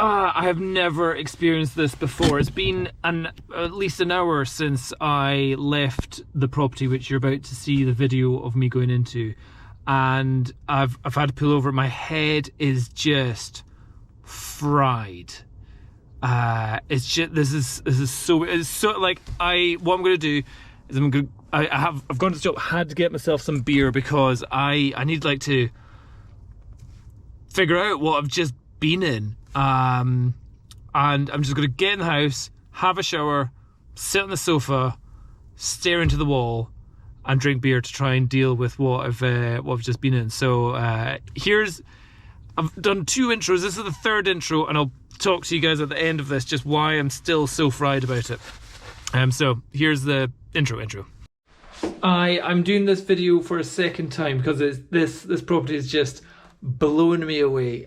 I have never experienced this before. It's been at least an hour since I left the property, which you're about to see the video of me going into, and I've had to pull over. My head is just fried. It's just it's so like what I'm gonna do is I've gone to the shop, had to get myself some beer because I need like to figure out what I've just been in. And I'm just gonna get in the house, have a shower, sit on the sofa, stare into the wall, and drink beer to try and deal with what I've just been in. So I've done 2 intros. This is the 3rd intro, and I'll talk to you guys at the end of this just why I'm still so fried about it. So here's the intro. I'm doing this video for a 2nd time because this property is just blowing me away.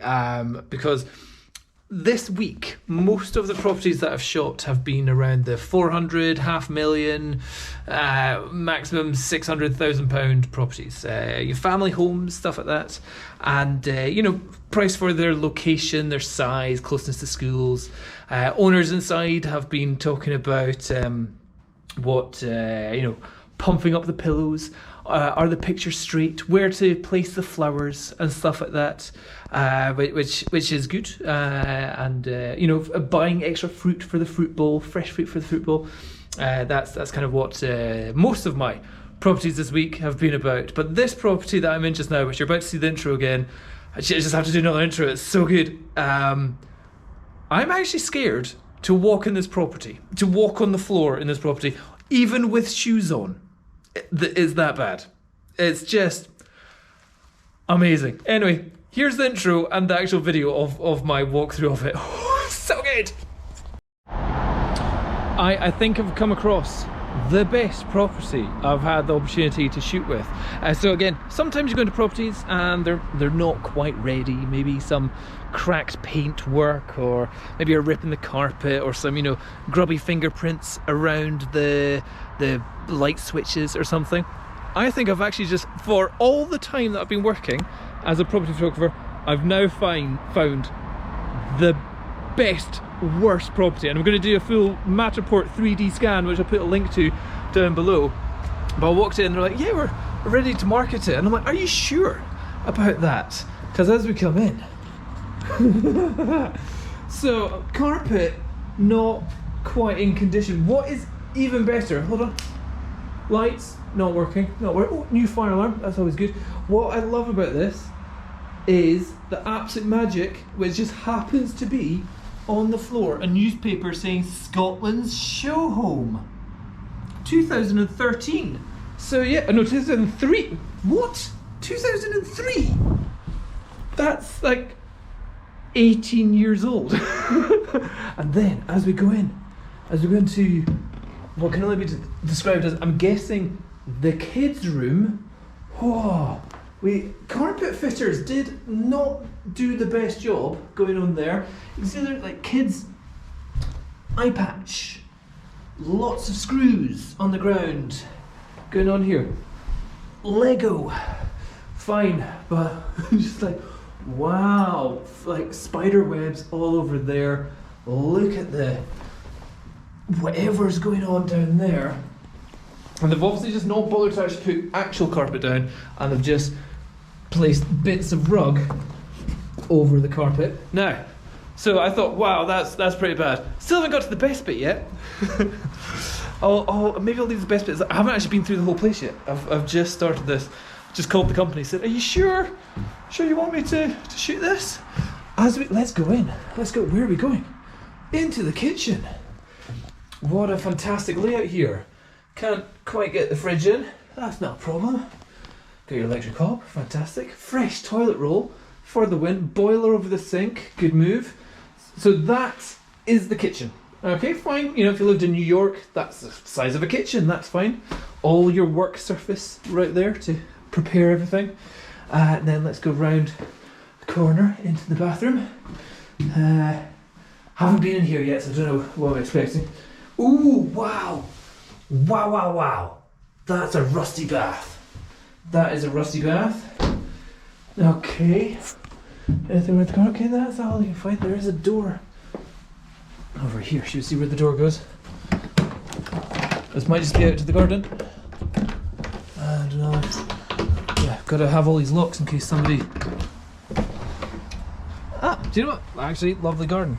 Because this week, most of the properties that I've shot have been around the 400, $500,000, maximum £600,000 properties. Your family homes, stuff like that. And, price for their location, their size, closeness to schools. Owners inside have been talking about pumping up the pillows. Are the pictures straight? Where to place the flowers and stuff like that, which is good. Buying extra fruit for the fruit bowl, fresh fruit for the fruit bowl. That's kind of what most of my properties this week have been about. But this property that I'm in just now, which you're about to see the intro again, I just have to do another intro. It's so good. I'm actually scared to walk in this property, to walk on the floor in this property, even with shoes on. It's that bad. It's just amazing. Anyway, here's the intro and the actual video of my walkthrough of it. So good. I think I've come across the best property I've had the opportunity to shoot with. So again, sometimes you go into properties and they're not quite ready. Maybe some cracked paint work, or maybe a rip in the carpet, or some grubby fingerprints around the light switches or something. I think I've actually just, for all the time that I've been working as a property photographer, I've now found the best worst property. And I'm going to do a full Matterport 3D scan, which I'll put a link to down below. But I walked in and they're like, yeah, we're ready to market it. And I'm like, are you sure about that? Because as we come in, so carpet not quite in condition. What is even better, hold on, lights not working. Oh, new fire alarm, that's always good. What I love about this is the absolute magic, which just happens to be on the floor a newspaper saying Scotland's show home 2013. So yeah, no, 2003. What? 2003? That's like 18 years old. And then as we go into what can only be described as, I'm guessing, the kids' room. Carpet fitters did not do the best job going on there. You can see there like kids' eye patch, lots of screws on the ground going on here. Lego, fine, but just like, wow, like spider webs all over there. Look at the whatever's going on down there. And they've obviously just not bothered to actually put actual carpet down, and they've just placed bits of rug over the carpet. Now, so I thought, wow, that's pretty bad. Still haven't got to the best bit yet. Maybe I'll leave the best bit. I haven't actually been through the whole place yet. I've just started this. Just called the company, said, are you sure you want me to shoot this? Let's go in. Let's go. Where are we going? Into the kitchen. What a fantastic layout here. Can't quite get the fridge in. That's not a problem. Got your electric hob. Fantastic. Fresh toilet roll for the win. Boiler over the sink. Good move. So that is the kitchen. Okay, fine. If you lived in New York, that's the size of a kitchen. That's fine. All your work surface right there to prepare everything. And then let's go round the corner into the bathroom. Haven't been in here yet, so I don't know what I'm expecting. Ooh, wow. Wow. That's a rusty bath. That is a rusty bath. Okay. Anything with the garden? Okay, that's all you can find. There is a door over here. Should we see where the door goes? This might just be out to the garden. I don't know. Yeah, gotta have all these locks in case somebody... Ah, do you know what? Actually, lovely garden.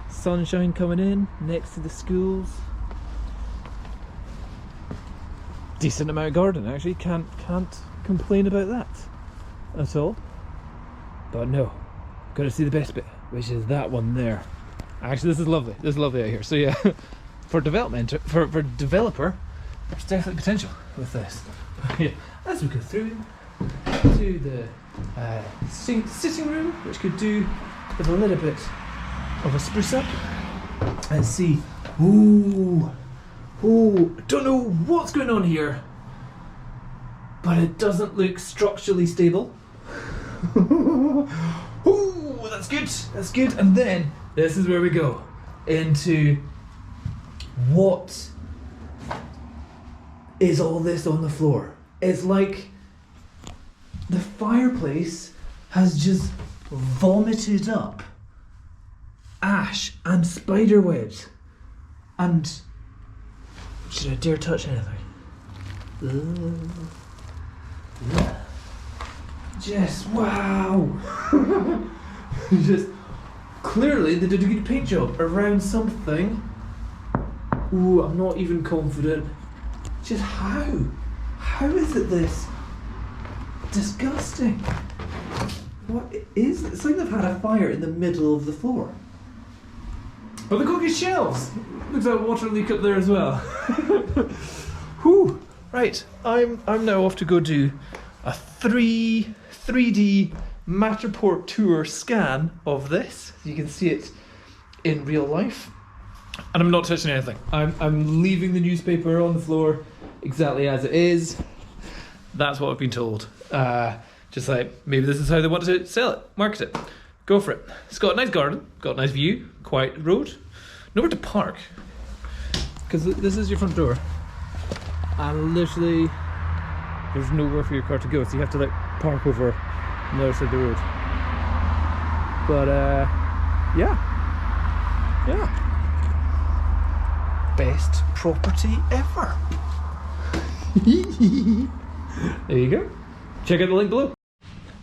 Sunshine coming in next to the schools. Decent amount of garden, actually. Can't complain about that at all. But no, gotta see the best bit, which is that one there. Actually, this is lovely. This is lovely out here. So yeah, for development, for developer, there's definitely potential with this. Yeah, as we go through to the sitting room, which could do with a little bit of a spruce up. Let's see. Ooh, don't know what's going on here, but it doesn't look structurally stable. Ooh, that's good. That's good. And then this is where we go into what is all this on the floor. It's like the fireplace has just vomited up ash and spider webs. And should I dare touch anything? Just wow. Just clearly they did a good paint job around something. Ooh, I'm not even confident. Just how is it this disgusting? What is it? It's like they've had a fire in the middle of the floor. But the cookie shelves! Looks like a water leak up there as well. Whew. Right, I'm now off to go do a 3D Matterport tour scan of this. You can see it in real life. And I'm not touching anything. I'm leaving the newspaper on the floor exactly as it is. That's what I've been told. Just like, maybe this is how they want to sell it, market it. Go for it. It's got a nice garden, got a nice view, quiet road. Nowhere to park. Because this is your front door. And literally, there's nowhere for your car to go. So you have to like park over on the other side of the road. But yeah. Best property ever. There you go. Check out the link below.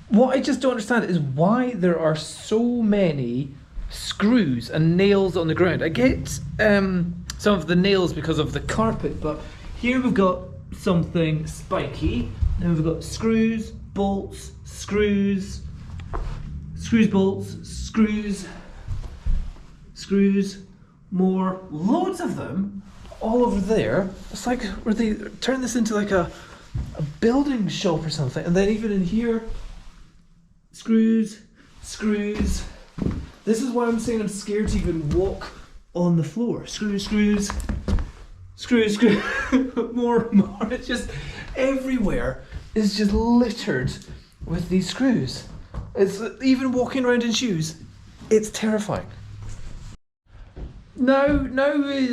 What I just don't understand is why there are so many screws and nails on the ground. I get some of the nails because of the carpet, but here we've got something spiky. Then we've got screws, bolts, screws, bolts, screws, more, loads of them all over there. It's like where they turn this into like a building shop or something. And then even in here, screws. This is why I'm saying I'm scared to even walk on the floor. Screws. more. It's just everywhere is just littered with these screws. It's even walking around in shoes. It's terrifying. No,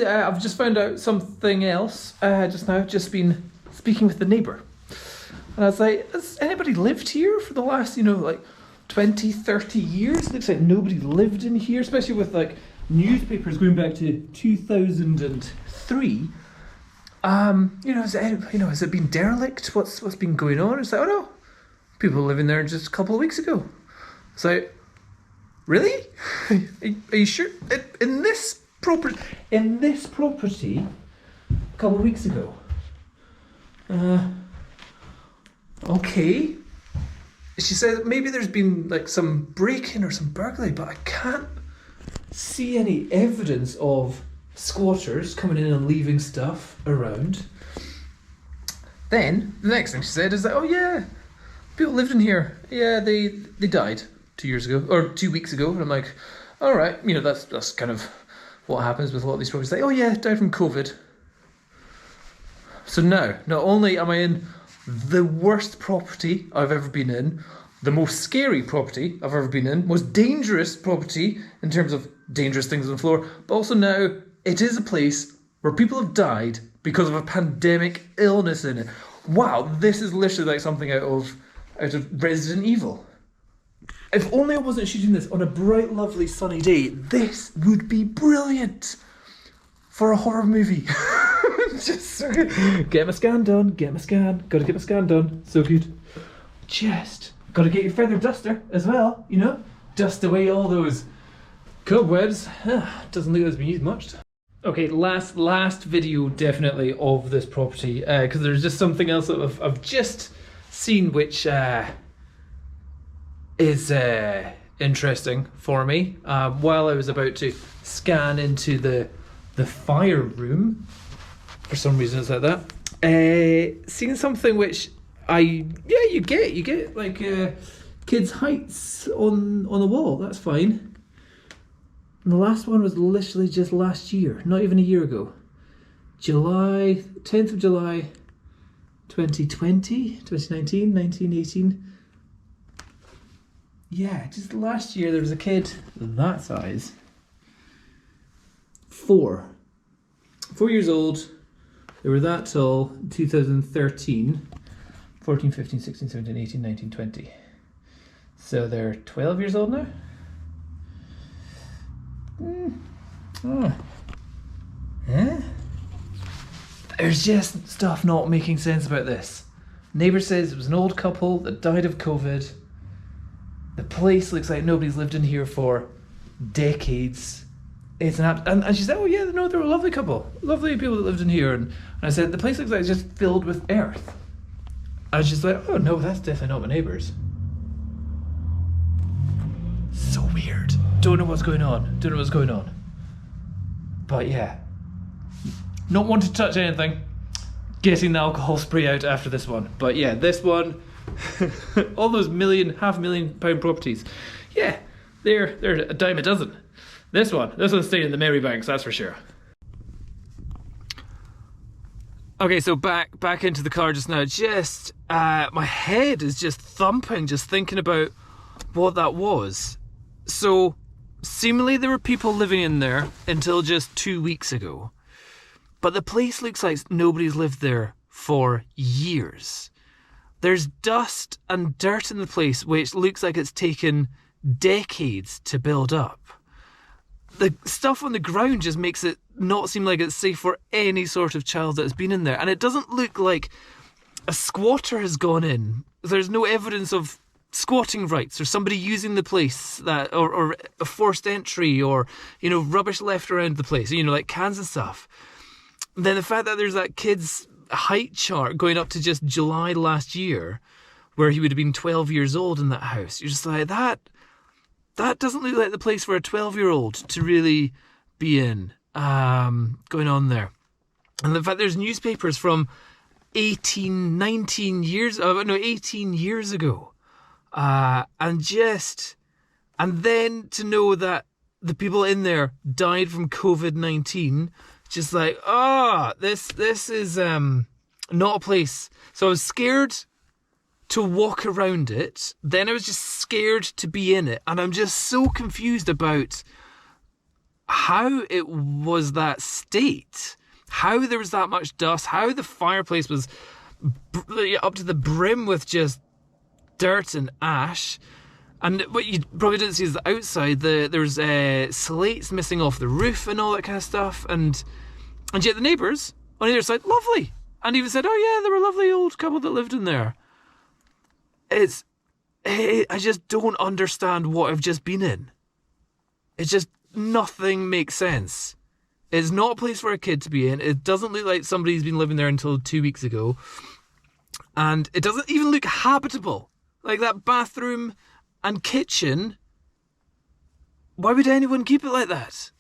I've just found out something else just now. Just been speaking with the neighbour. And I was like, has anybody lived here for the last, like 20, 30 years? It looks like nobody lived in here, especially with like newspapers going back to 2003. Has it been derelict? What's been going on? It's like, oh no, people living there just a couple of weeks ago. It's like, really? Are you sure? In this property, a couple of weeks ago. Okay. She said maybe there's been like some break-in or some burglary, but I can't see any evidence of squatters coming in and leaving stuff around. Then the next thing she said is that, oh yeah, people lived in here. Yeah, they died 2 years ago or 2 weeks ago. And I'm like, all right, that's kind of what happens with a lot of these properties. Like, oh yeah, died from COVID. So now, not only am I in the worst property I've ever been in, the most scary property I've ever been in, most dangerous property in terms of dangerous things on the floor, but also now it is a place where people have died because of a pandemic illness in it. Wow, this is literally like something out of Resident Evil. If only I wasn't shooting this on a bright, lovely, sunny day, this would be brilliant for a horror movie. Just so good. Get my scan done, get my scan. Gotta get my scan done. So good. Just gotta get your feather duster as well, you know? Dust away all those cobwebs. Doesn't look like it's been used much. Okay, last video definitely of this property, because there's just something else that I've just seen which is interesting for me. While I was about to scan into the fire room, for some reason it's like that, seeing something which you get like kids' heights on the wall. That's fine. And the last one was literally just last year, not even a year ago. 10th of July 2020, 2019, 1918. Yeah, just last year there was a kid that size. 4 years old. They were that tall, 2013. 14, 15, 16, 17, 18, 19, 20. So they're 12 years old now? There's just stuff not making sense about this. Neighbour says it was an old couple that died of COVID. The place looks like nobody's lived in here for decades. It's and she said, oh yeah, no, they were a lovely couple. Lovely people that lived in here. And I said, the place looks like it's just filled with earth. And she's like, oh no, that's definitely not my neighbours. So weird. Don't know what's going on. But yeah. Not want to touch anything. Getting the alcohol spray out after this one. But yeah, this one, all those £500,000 properties. Yeah, they're a dime a dozen. This one's staying in the Marybanks, that's for sure. Okay, so back into the car just now. Just my head is just thumping just thinking about what that was. So seemingly there were people living in there until just 2 weeks ago. But the place looks like nobody's lived there for years. There's dust and dirt in the place which looks like it's taken decades to build up. The stuff on the ground just makes it not seem like it's safe for any sort of child that has been in there. And it doesn't look like a squatter has gone in. There's no evidence of squatting rights or somebody using the place or a forced entry or, you know, rubbish left around the place, you know, like cans and stuff. And then the fact that there's that kid's height chart going up to just July last year where he would have been 12 years old in that house. You're just like, that doesn't look like the place for a 12-year-old to really be in, going on there. And the fact there's newspapers from 18 years ago. And then to know that the people in there died from COVID-19, just like, this is not a place. So I was scared to walk around it. Then I was just scared to be in it. And I'm just so confused about how it was that state, how there was that much dust, how the fireplace was up to the brim with just dirt and ash. And what you probably didn't see is the outside. There's slates missing off the roof and all that kind of stuff. And yet the neighbours on the other side, lovely. And even said, oh yeah, they were a lovely old couple that lived in there. I just don't understand what I've just been in. It's just nothing makes sense. It's not a place for a kid to be in. It doesn't look like somebody's been living there until 2 weeks ago. And it doesn't even look habitable. Like that bathroom and kitchen. Why would anyone keep it like that?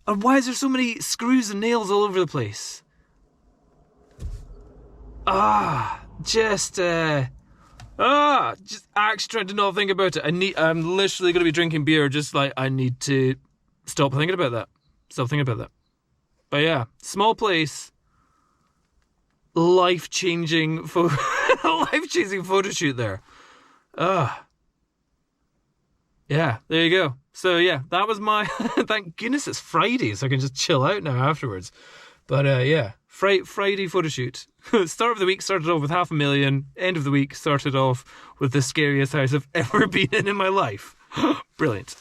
And why is there so many screws and nails all over the place? Just actually trying to not think about it. I'm literally going to be drinking beer. Just like, I need to stop thinking about that. But yeah, small place, life-changing photo shoot there. Yeah, there you go. So yeah, that was my, thank goodness it's Friday, so I can just chill out now afterwards. But yeah, Friday photo shoot. Start of the week started off with 500,000. End of the week started off with the scariest house I've ever been in my life. Brilliant.